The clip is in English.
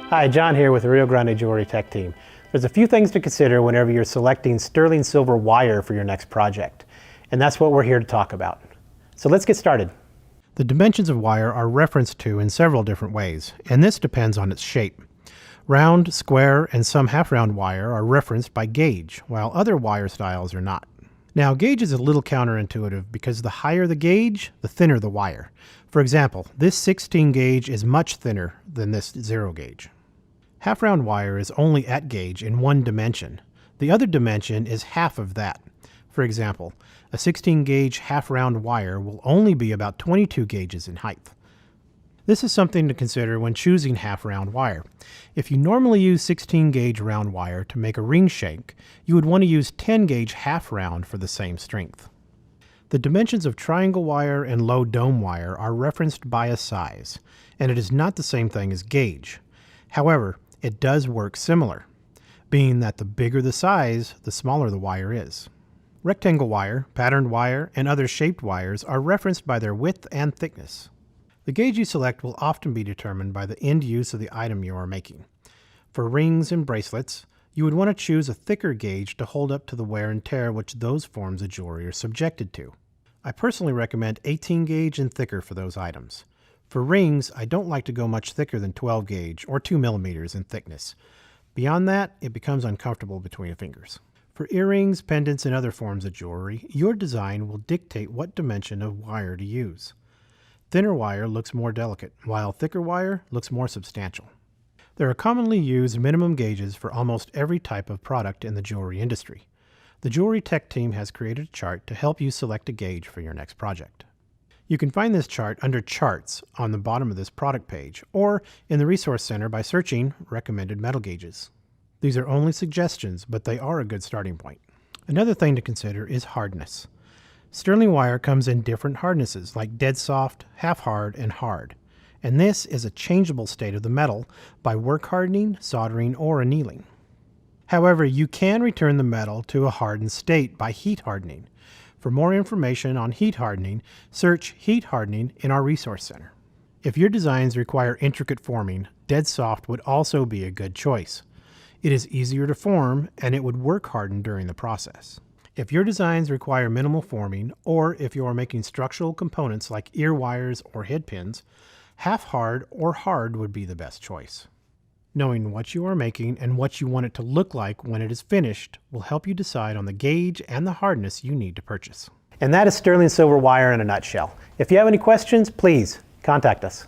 Hi, John here with the Rio Grande Jewelry Tech Team. There's a few things to consider whenever you're selecting sterling silver wire for your next project, and that's what we're here to talk about. So let's get started. The dimensions of wire are referenced to in several different ways, and this depends on its shape. Round, square, and some half-round wire are referenced by gauge, while other wire styles are not. Now, gauge is a little counterintuitive because the higher the gauge, the thinner the wire. For example, this 16 gauge is much thinner than this 0 gauge. Half-round wire is only at gauge in one dimension. The other dimension is half of that. For example, a 16 gauge half-round wire will only be about 22 gauges in height. This is something to consider when choosing half-round wire. If you normally use 16 gauge round wire to make a ring shank, you would want to use 10 gauge half-round for the same strength. The dimensions of triangle wire and low dome wire are referenced by a size, and it is not the same thing as gauge. However, it does work similar, being that the bigger the size, the smaller the wire is. Rectangle wire, patterned wire, and other shaped wires are referenced by their width and thickness. The gauge you select will often be determined by the end use of the item you are making. For rings and bracelets, you would want to choose a thicker gauge to hold up to the wear and tear which those forms of jewelry are subjected to. I personally recommend 18 gauge and thicker for those items. For rings, I don't like to go much thicker than 12 gauge or 2 millimeters in thickness. Beyond that, it becomes uncomfortable between the fingers. For earrings, pendants, and other forms of jewelry, your design will dictate what dimension of wire to use. Thinner wire looks more delicate, while thicker wire looks more substantial. There are commonly used minimum gauges for almost every type of product in the jewelry industry. The Jewelry Tech Team has created a chart to help you select a gauge for your next project. You can find this chart under Charts on the bottom of this product page, or in the Resource Center by searching Recommended Metal Gauges. These are only suggestions, but they are a good starting point. Another thing to consider is hardness. Sterling wire comes in different hardnesses like dead soft, half hard, and hard. And this is a changeable state of the metal by work hardening, soldering, or annealing. However, you can return the metal to a hardened state by heat hardening. For more information on heat hardening, search heat hardening in our Resource Center. If your designs require intricate forming, dead soft would also be a good choice. It is easier to form and it would work harden during the process. If your designs require minimal forming, or if you are making structural components like ear wires or head pins, half hard or hard would be the best choice. Knowing what you are making and what you want it to look like when it is finished will help you decide on the gauge and the hardness you need to purchase. And that is sterling silver wire in a nutshell. If you have any questions, please contact us.